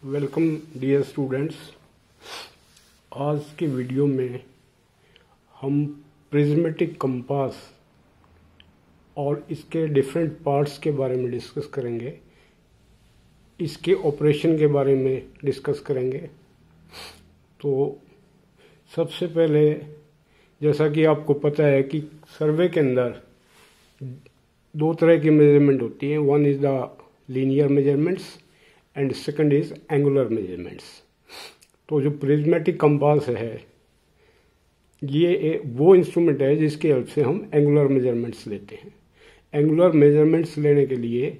Welcome dear students. आज की video में हम प्रिज्मेटिक कंपास और इसके डिफरेंट पार्ट्स के बारे में डिस्कस करेंगे, इसके ऑपरेशन के बारे में डिस्कस करेंगे। तो सबसे पहले, जैसा कि आपको पता है कि सर्वे के अंदर दो तरह की मेजरमेंट होती है। One is the linear measurements and second is angular measurements. तो जो प्रिज्मेटिक कंपास है ये वो इंस्ट्रूमेंट है जिसकी हेल्प से हम एंगुलर मेजरमेंट्स लेते हैं। एंगुलर मेजरमेंट्स लेने के लिए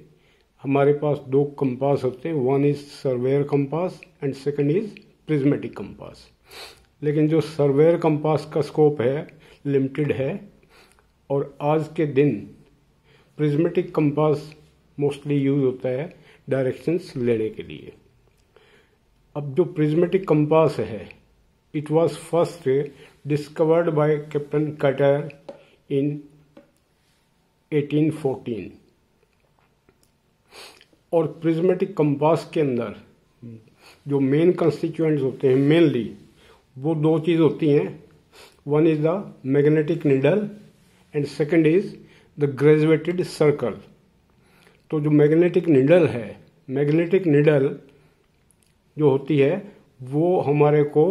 हमारे पास दो कंपास होते हैं, one is surveyor compass and second is prismatic compass. लेकिन जो सर्वेयर कंपास का स्कोप है लिमिटेड है और आज के दिन प्रिज्मेटिक कंपास मोस्टली यूज होता है डायरेक्शंस लेने के लिए। अब जो प्रिज्मेटिक कंपास है it was first discovered by captain Carter in 1814 और प्रिज्मेटिक कंपास के अंदर जो मेन कंस्टिट्यूएंट्स होते हैं मेनली वो दो चीज़ होती हैं। One is the magnetic needle and second is the graduated circle. तो जो मैग्नेटिक नीडल है, मैग्नेटिक नीडल जो होती है वो हमारे को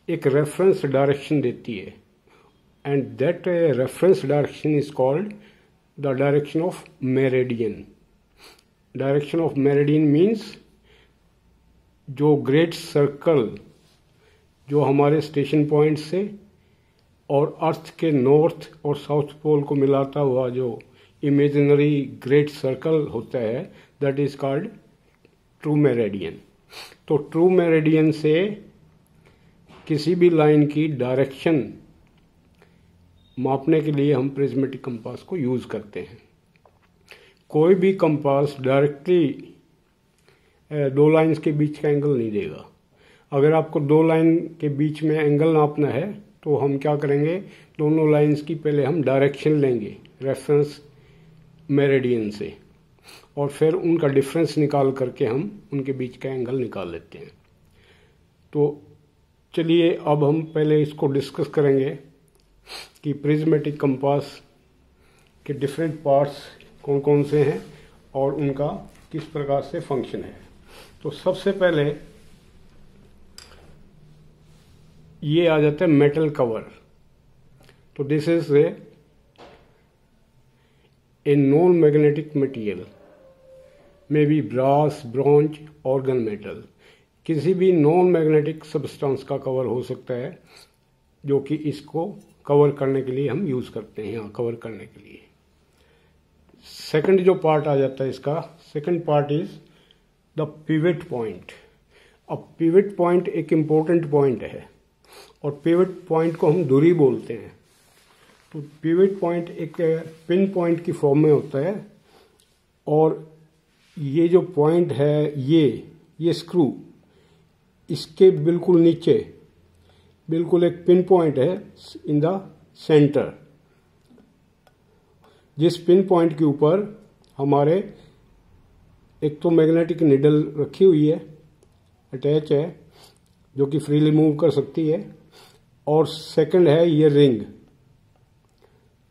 एक रेफरेंस डायरेक्शन देती है and that reference direction is called the direction of meridian. Direction of meridian means जो ग्रेट सर्कल जो हमारे स्टेशन पॉइंट से और अर्थ के नॉर्थ और साउथ पोल को मिलाता हुआ जो इमेजिनरी ग्रेट सर्कल होता है that is called true meridian. तो ट्रू मेरिडियन से किसी भी लाइन की डायरेक्शन मापने के लिए हम प्रिज्मेटिक कंपास को यूज करते हैं। कोई भी कंपास डायरेक्टली दो लाइंस के बीच का एंगल नहीं देगा। अगर आपको दो लाइन के बीच में एंगल नापना है तो हम क्या करेंगे, दोनों लाइंस की पहले हम डायरेक्शन लेंगे रेफरेंस मेरिडियन से और फिर उनका डिफरेंस निकाल करके हम उनके बीच का एंगल निकाल लेते हैं। तो चलिए अब हम पहले इसको डिस्कस करेंगे कि प्रिज्मेटिक कंपास के डिफरेंट पार्ट्स कौन कौन से हैं और उनका किस प्रकार से फंक्शन है। तो सबसे पहले ये आ जाता है मेटल कवर। तो this is a non-magnetic material, may be brass, bronze or gunmetal। किसी भी नॉन मैग्नेटिक सब्सटेंस का कवर हो सकता है जो कि इसको कवर करने के लिए हम यूज करते हैं, यहाँ कवर करने के लिए। सेकंड जो पार्ट आ जाता है इसका, second part is the pivot point. अब पिवट पॉइंट एक इम्पोर्टेंट पॉइंट है और पिवट पॉइंट को हम धुरी बोलते हैं। तो पिवट पॉइंट एक पिन पॉइंट की फॉर्म में होता है और ये जो पॉइंट है ये स्क्रू इसके बिल्कुल नीचे बिल्कुल एक पिन पॉइंट है इन द सेंटर, जिस पिन पॉइंट के ऊपर हमारे एक तो मैग्नेटिक नीडल रखी हुई है, अटैच है, जो कि फ्रीली मूव कर सकती है, और सेकंड है ये ring.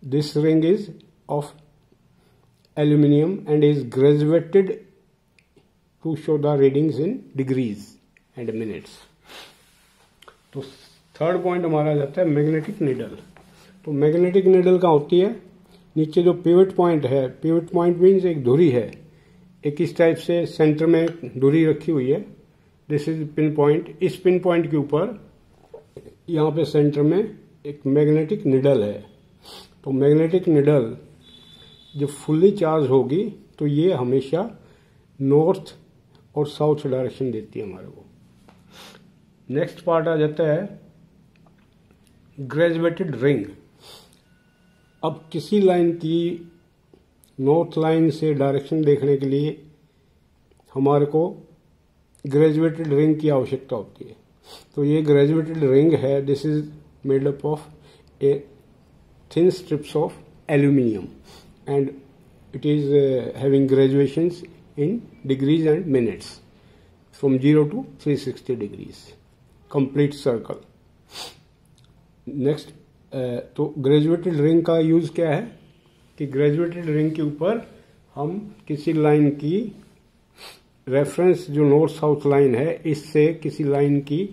This ring is of aluminium and is graduated to show the readings in degrees and minutes। तो थर्ड पॉइंट हमारा आ जाता है मैग्नेटिक नीडल। तो मैग्नेटिक नीडल कहाँ होती है, नीचे जो पिवट पॉइंट है, पिवट पॉइंट मीन्स एक धुरी है, एक इस टाइप से सेंटर में धुरी रखी हुई है। This is pin point. इस पिन पॉइंट के ऊपर यहाँ पे सेंटर में एक मैग्नेटिक नीडल है। तो मैग्नेटिक नीडल जब फुल्ली चार्ज होगी तो ये हमेशा नॉर्थ और साउथ डायरेक्शन देती है हमारे को। नेक्स्ट पार्ट आ जाता है ग्रेजुएटेड रिंग। अब किसी लाइन की नॉर्थ लाइन से डायरेक्शन देखने के लिए हमारे को ग्रेजुएटेड रिंग की आवश्यकता होती है। तो ये ग्रेजुएटेड रिंग है, this is made up of A thin strips of aluminium and it is having graduations in degrees and minutes। From 0 to 360 degrees, complete circle. Next, तो ग्रेजुएटेड रिंग का use क्या है कि ग्रेजुएटेड रिंग के ऊपर हम किसी लाइन की रेफरेंस, जो नॉर्थ साउथ लाइन है, इससे किसी लाइन की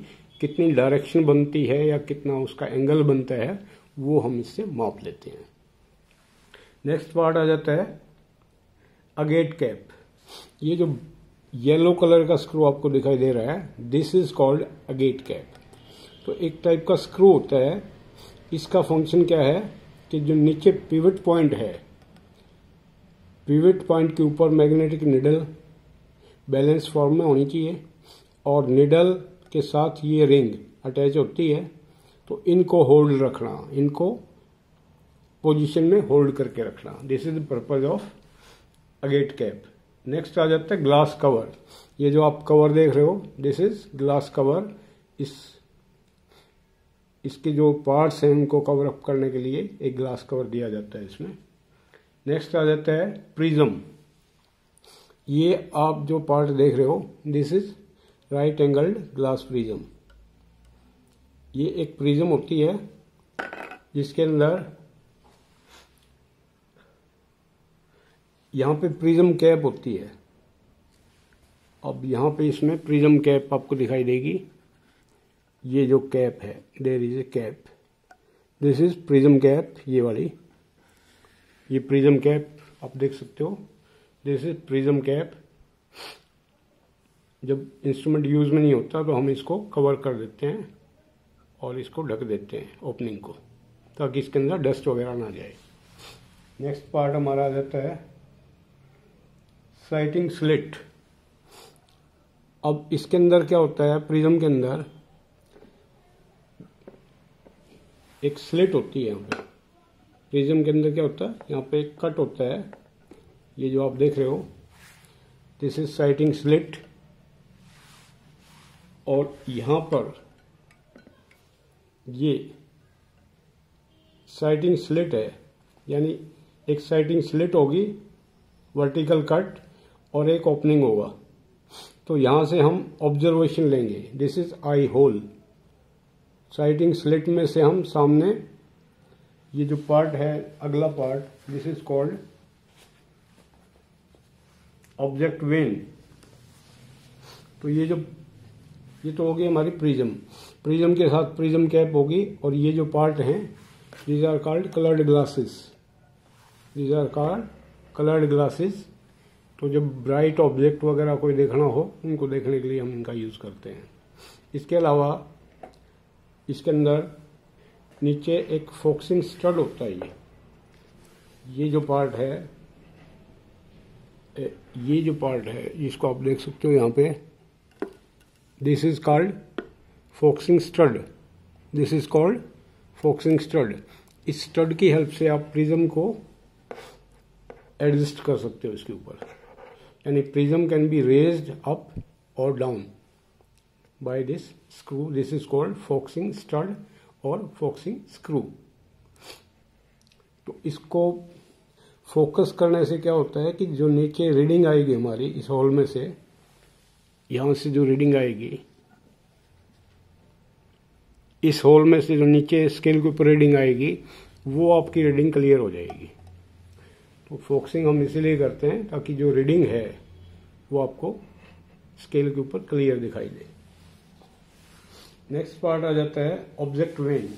कितनी डायरेक्शन बनती है या कितना उसका एंगल बनता है वो हम इससे माप लेते हैं। नेक्स्ट पार्ट आ जाता है अगेट कैप। ये जो येलो कलर का स्क्रू आपको दिखाई दे रहा है, this is called agate cap. तो एक टाइप का स्क्रू होता है, इसका फंक्शन क्या है कि जो नीचे पिवट पॉइंट है, पिवट पॉइंट के ऊपर मैग्नेटिक निडल बैलेंस फॉर्म में होनी चाहिए और निडल के साथ ये रिंग अटैच होती है। तो इनको होल्ड रखना, इनको पोजीशन में होल्ड करके रखना, this is the purpose of agate cap. Next आ जाता है ग्लास कवर। ये जो आप कवर देख रहे हो, दिस इज ग्लास कवर। इसके जो पार्ट्स हैं उनको कवर अप करने के लिए एक ग्लास कवर दिया जाता है इसमें। नेक्स्ट आ जाता है प्रिज्म। ये आप जो पार्ट देख रहे हो, this is right angled glass prism. ये एक प्रिज्म होती है जिसके अंदर यहां पे प्रिज्म कैप होती है। अब यहां पे इसमें प्रिज्म कैप आपको दिखाई देगी। ये जो कैप है, there is a cap, this is prism cap. ये वाली, ये प्रिज्म कैप आप देख सकते हो, दिस इज प्रिज्म कैप। जब इंस्ट्रूमेंट यूज में नहीं होता तो हम इसको कवर कर देते हैं और इसको ढक देते हैं ओपनिंग को, ताकि इसके अंदर डस्ट वगैरह ना जाए। नेक्स्ट पार्ट हमारा आ जाता है साइटिंग स्लिट। अब इसके अंदर क्या होता है, प्रिज्म के अंदर एक स्लिट होती है। यहाँ पे प्रिज्म के अंदर क्या होता है, यहाँ पे एक कट होता है। ये जो आप देख रहे हो, दिस इज साइटिंग स्लिट। और यहां पर ये साइटिंग स्लिट है, यानी एक साइटिंग स्लिट होगी, वर्टिकल कट, और एक ओपनिंग होगा। तो यहां से हम ऑब्जर्वेशन लेंगे, this is eye hole. Sighting slit में से हम सामने ये जो पार्ट है, अगला part, this is called object vane. तो ये तो होगी हमारी प्रिज्म। प्रिज्म के साथ प्रिज्म कैप होगी, और ये जो पार्ट हैं, these are called coloured glasses. These are called coloured glasses. तो जब ब्राइट ऑब्जेक्ट वगैरह कोई देखना हो, उनको देखने के लिए हम इनका यूज करते हैं। इसके अलावा इसके अंदर नीचे एक फोकसिंग स्टड होता है। ये जो पार्ट है, जिसको आप देख सकते हो यहाँ पे, this is called focusing stud. This is called focusing stud. इस स्टड की हेल्प से आप प्रिज्म को एडजस्ट कर सकते हो इसके ऊपर, यानी prism can be raised up और down by this screw. This is called focusing stud और फोकसिंग स्क्रू। तो इसको फोकस करने से क्या होता है कि जो नीचे रीडिंग आएगी हमारी इस होल में से, यहां से जो रीडिंग आएगी, इस होल में से जो नीचे स्केल के ऊपर रीडिंग आएगी, वो आपकी रीडिंग क्लियर हो जाएगी। तो फोकसिंग हम इसीलिए करते हैं ताकि जो रीडिंग है वो आपको स्केल के ऊपर क्लियर दिखाई दे। नेक्स्ट पार्ट आ जाता है ऑब्जेक्ट वेन।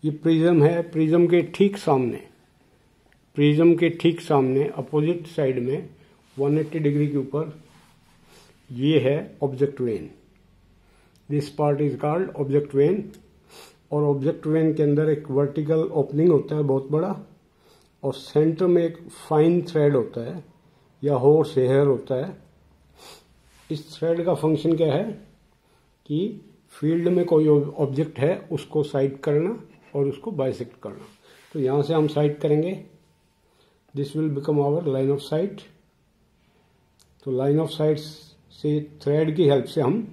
ये प्रिज्म है, प्रिज्म के ठीक सामने अपोजिट साइड में 180 डिग्री के ऊपर ये है object when. This part is called object when. और ऑब्जेक्ट वेन के अंदर एक वर्टिकल ओपनिंग होता है बहुत बड़ा, और सेंटर में एक फाइन थ्रेड होता है या हॉर्स हेयर होता है। इस थ्रेड का फंक्शन क्या है कि फील्ड में कोई ऑब्जेक्ट है उसको साइट करना और उसको बाइसेक्ट करना। तो यहां से हम साइट करेंगे, this will become our line of sight. तो लाइन ऑफ साइट से थ्रेड की हेल्प से हम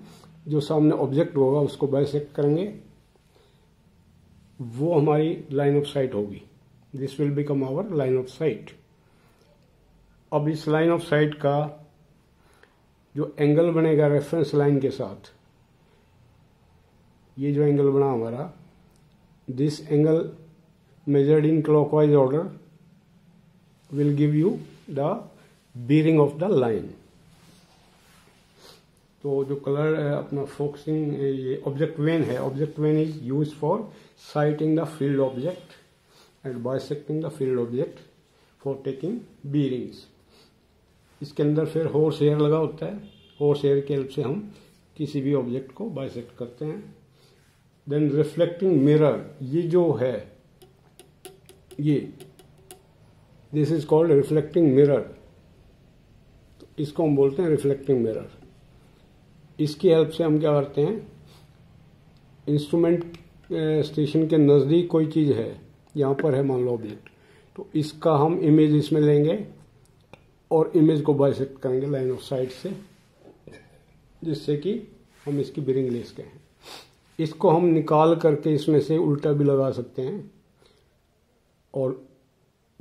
जो सामने ऑब्जेक्ट होगा उसको बाइसेक्ट करेंगे, वो हमारी लाइन ऑफ साइट होगी। This will become our line of sight. अब इस लाइन ऑफ साइट का जो एंगल बनेगा रेफरेंस लाइन के साथ, ये जो एंगल बना हमारा, this angle measured in clockwise order will give you the bearing of the line. तो जो कलर अपना फोकसिंग, ये ऑब्जेक्ट वेन है, object vane is use for sighting the field object and bisecting the field object for taking bearings. इसके अंदर फिर horse hair लगा होता है, हॉर्स हेयर की हेल्प से हम किसी भी ऑब्जेक्ट को बाइसेक्ट करते हैं। देन रिफ्लेक्टिंग मिरर, ये जो है ये, this is called reflecting mirror. तो इसको हम बोलते हैं रिफ्लेक्टिंग मिरर। इसकी हेल्प से हम क्या करते हैं, इंस्ट्रूमेंट स्टेशन के नज़दीक कोई चीज़ है, यहाँ पर है मान लो ऑब्जेक्ट, तो इसका हम इमेज इसमें लेंगे और इमेज को बाइसेक्ट करेंगे लाइन ऑफ साइट से, जिससे कि हम इसकी बीरिंग ले सकें। इसको हम निकाल करके इसमें से उल्टा भी लगा सकते हैं, और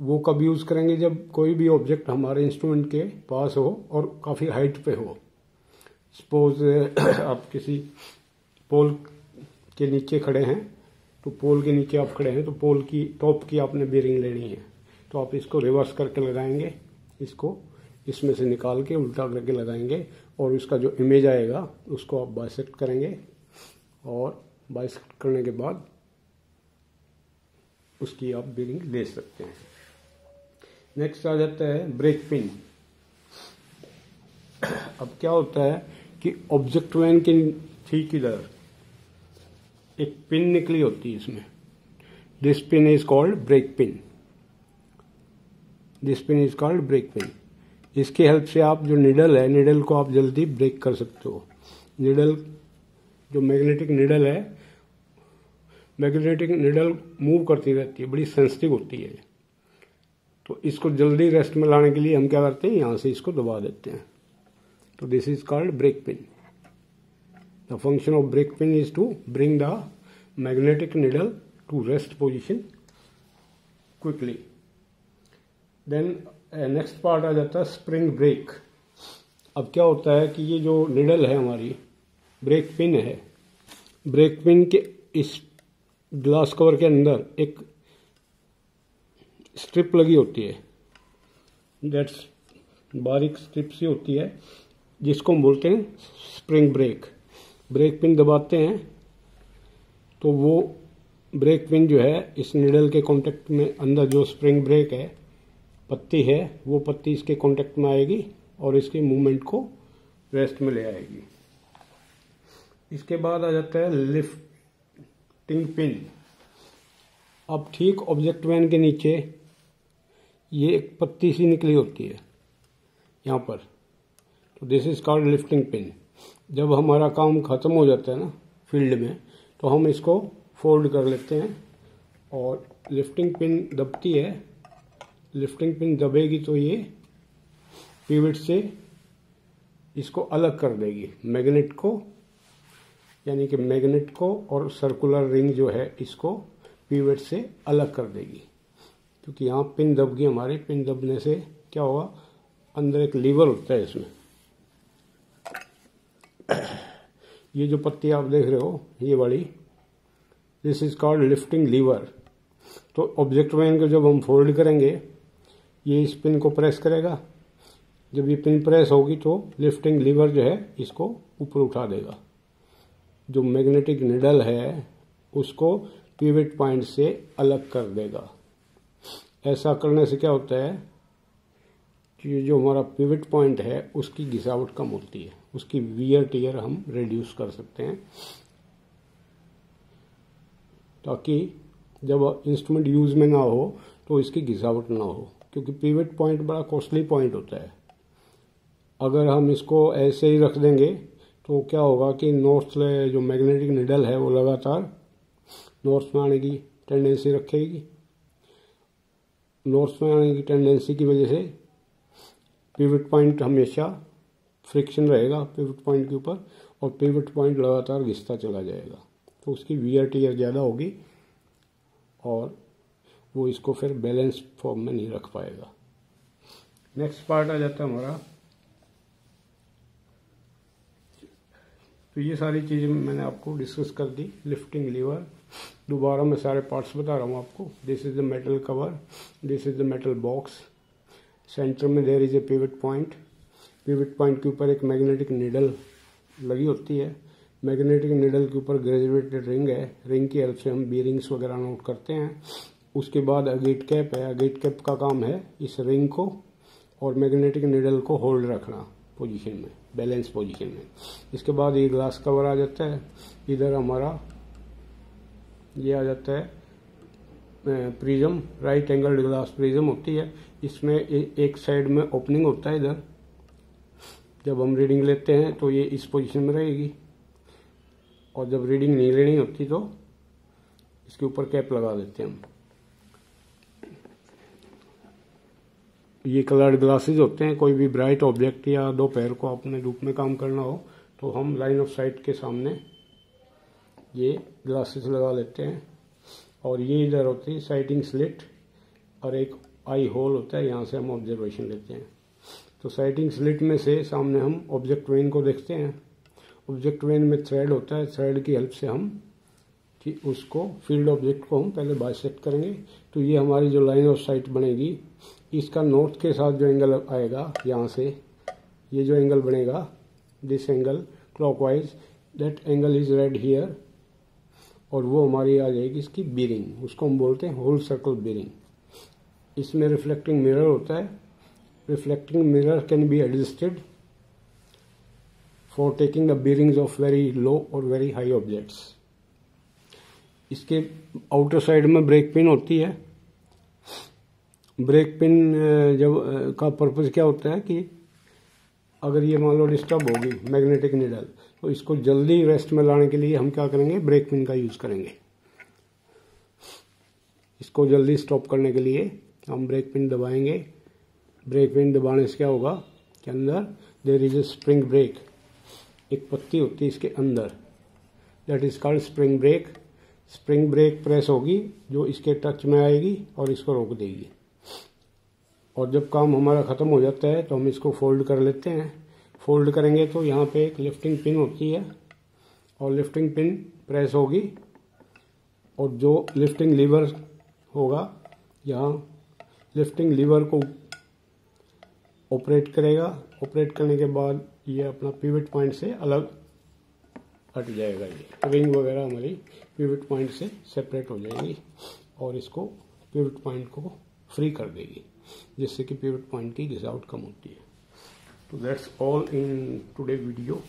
वो कब यूज़ करेंगे, जब कोई भी ऑब्जेक्ट हमारे इंस्ट्रूमेंट के पास हो और काफ़ी हाइट पे हो। सपोज आप किसी पोल के नीचे खड़े हैं, तो पोल के नीचे आप खड़े हैं, तो पोल की टॉप की आपने बीरिंग लेनी है, तो आप इसको रिवर्स करके लगाएंगे, इसको इसमें से निकाल के उल्टा करके लगाएंगे, और उसका जो इमेज आएगा उसको आप बाइसेक्ट करेंगे, और बाइसेक्ट करने के बाद उसकी आप बीरिंग ले सकते हैं। नेक्स्ट आ जाता है ब्रेक पिन। अब क्या होता है कि ऑब्जेक्ट वेन के ठीक इधर एक पिन निकली होती है इसमें, this pin is called brake pin, this pin is called brake pin. इसकी हेल्प से आप जो निडल है, निडल को आप जल्दी ब्रेक कर सकते हो। निडल, जो मैग्नेटिक निडल है, मैग्नेटिक निडल मूव करती रहती है, बड़ी सेंसिटिव होती है, तो इसको जल्दी रेस्ट में लाने के लिए हम क्या करते हैं, यहाँ से इसको दबा देते हैं। तो this is called brake pin. The function of brake pin is to bring the magnetic needle to rest position quickly. Then next part आ जाता है स्प्रिंग ब्रेक। अब क्या होता है कि ये जो निडल है हमारी, ब्रेक पिन है, ब्रेक पिन के इस ग्लास कवर के अंदर एक स्ट्रिप लगी होती है, दैट्स बारीक स्ट्रिप सी होती है, जिसको हम बोलते हैं स्प्रिंग ब्रेक। ब्रेक पिन दबाते हैं तो वो ब्रेक पिन जो है इस निडल के कांटेक्ट में, अंदर जो स्प्रिंग ब्रेक है पत्ती है, वो पत्ती इसके कांटेक्ट में आएगी और इसके मूवमेंट को रेस्ट में ले आएगी। इसके बाद आ जाता है लिफ्टिंग पिन। अब ठीक ऑब्जेक्ट वैन के नीचे ये एक पत्ती सी निकली होती है यहाँ पर, तो this is called lifting pin. जब हमारा काम खत्म हो जाता है ना फील्ड में, तो हम इसको फोल्ड कर लेते हैं और लिफ्टिंग पिन दबती है। लिफ्टिंग पिन दबेगी तो ये पिवट से इसको अलग कर देगी, मैग्नेट को, यानी कि मैग्नेट को और सर्कुलर रिंग जो है इसको पिवट से अलग कर देगी। क्योंकि यहाँ पिन दब गई हमारी, पिन दबने से क्या होगा, अंदर एक लीवर होता है इसमें, ये जो पत्ती आप देख रहे हो ये वाली, this is called lifting lever. तो ऑब्जेक्ट वैन को जब हम फोल्ड करेंगे, ये इस पिन को प्रेस करेगा, जब ये पिन प्रेस होगी तो लिफ्टिंग लीवर जो है इसको ऊपर उठा देगा। जो मैग्नेटिक निडल है उसको पिवट पॉइंट से अलग कर देगा। ऐसा करने से क्या होता है कि जो हमारा पिवट पॉइंट है उसकी घिसावट कम होती है, उसकी वियर टियर हम रिड्यूस कर सकते हैं, ताकि जब इंस्ट्रूमेंट यूज में ना हो तो इसकी घिसावट ना हो। क्योंकि पिवट पॉइंट बड़ा कॉस्टली पॉइंट होता है। अगर हम इसको ऐसे ही रख देंगे तो क्या होगा कि नॉर्थ जो मैग्नेटिक निडल है वो लगातार नॉर्थ में आने की टेंडेंसी रखेगी। नॉर्थ में आने की टेंडेंसी की वजह से पिवट पॉइंट हमेशा फ्रिक्शन रहेगा पिवट पॉइंट के ऊपर, और पिवट पॉइंट लगातार घिसता चला जाएगा, तो उसकी वियर टियर ज़्यादा होगी और वो इसको फिर बैलेंस फॉर्म में नहीं रख पाएगा। नेक्स्ट पार्ट आ जाता है हमारा तो ये सारी चीज़ें मैंने आपको डिस्कस कर दी। लिफ्टिंग लीवर, दोबारा मैं सारे पार्ट्स बता रहा हूँ आपको। This is the metal cover, this is the metal box, centre में there is a pivot point. Pivot point के ऊपर एक मैग्नेटिक नीडल लगी होती है। मैग्नेटिक नीडल के ऊपर ग्रेजुएटेड रिंग है। रिंग की हेल्प से हम बीरिंग्स वगैरह नोट करते हैं। उसके बाद अगेट कैप है। अगेट कैप का काम है इस रिंग को और मैग्नेटिक नीडल को होल्ड रखना पोजीशन में, बैलेंस पोजीशन में। इसके बाद ये ग्लास कवर आ जाता है। इधर हमारा ये आ जाता है prism, right angle glass prism होती है। इसमें एक साइड में ओपनिंग होता है इधर। जब हम रीडिंग लेते हैं तो ये इस पोजीशन में रहेगी और जब रीडिंग नहीं लेनी होती तो इसके ऊपर कैप लगा देते हैं हम। ये कलर्ड ग्लासेस होते हैं। कोई भी ब्राइट ऑब्जेक्ट या दोपहर को अपने धूप में काम करना हो तो हम लाइन ऑफ साइट के सामने ये ग्लासेस लगा लेते हैं। और ये इधर होती है साइटिंग स्लिट और एक आई होल होता है, यहाँ से हम ऑब्जर्वेशन लेते हैं। तो साइटिंग स्लिट में से सामने हम ऑब्जेक्ट वेन को देखते हैं। ऑब्जेक्ट वेन में थ्रेड होता है। थ्रेड की हेल्प से हम कि उसको फील्ड ऑब्जेक्ट को हम पहले बाइसेक्ट करेंगे। तो ये हमारी जो लाइन ऑफ साइट बनेगी, इसका नॉर्थ के साथ जो एंगल आएगा यहाँ से, ये जो एंगल बनेगा, this angle clockwise, that angle is red here, और वो हमारी आ जाएगी इसकी बीरिंग। उसको हम बोलते हैं होल सर्कल बीरिंग। इसमें रिफ्लेक्टिंग मिरर होता है। Reflecting mirror can be adjusted for taking the बीरिंग्स of very low और वेरी हाई ऑब्जेक्ट्स। इसके आउटर साइड में ब्रेक पिन होती है। ब्रेक पिन जब का पर्पज़ क्या होता है कि अगर ये मान लो डिस्टर्ब होगी मैग्नेटिक नीडल, तो इसको जल्दी रेस्ट में लाने के लिए हम क्या करेंगे, ब्रेक पिन का यूज़ करेंगे। इसको जल्दी स्टॉप करने के लिए हम ब्रेक पिन दबाएंगे। ब्रेक पिन दबाने से क्या होगा कि अंदर there is a spring brake, एक पत्ती होती है इसके अंदर, that is called spring brake. Spring brake press होगी जो इसके टच में आएगी और इसको रोक देगी। और जब काम हमारा ख़त्म हो जाता है तो हम इसको फोल्ड कर लेते हैं। फोल्ड करेंगे तो यहाँ पे एक लिफ्टिंग पिन होती है और लिफ्टिंग पिन प्रेस होगी और जो लिफ्टिंग लीवर होगा यहाँ लिफ्टिंग लीवर को ऑपरेट करेगा। ऑपरेट करने के बाद ये अपना पिवट पॉइंट से अलग हट जाएगा। ये रिंग वगैरह हमारी पिवट पॉइंट से सेपरेट हो जाएगी और इसको पिवट पॉइंट को फ्री कर देगी, जिससे कि पिवट पॉइंट की घिसावट कम होती है। तो that's all in today video.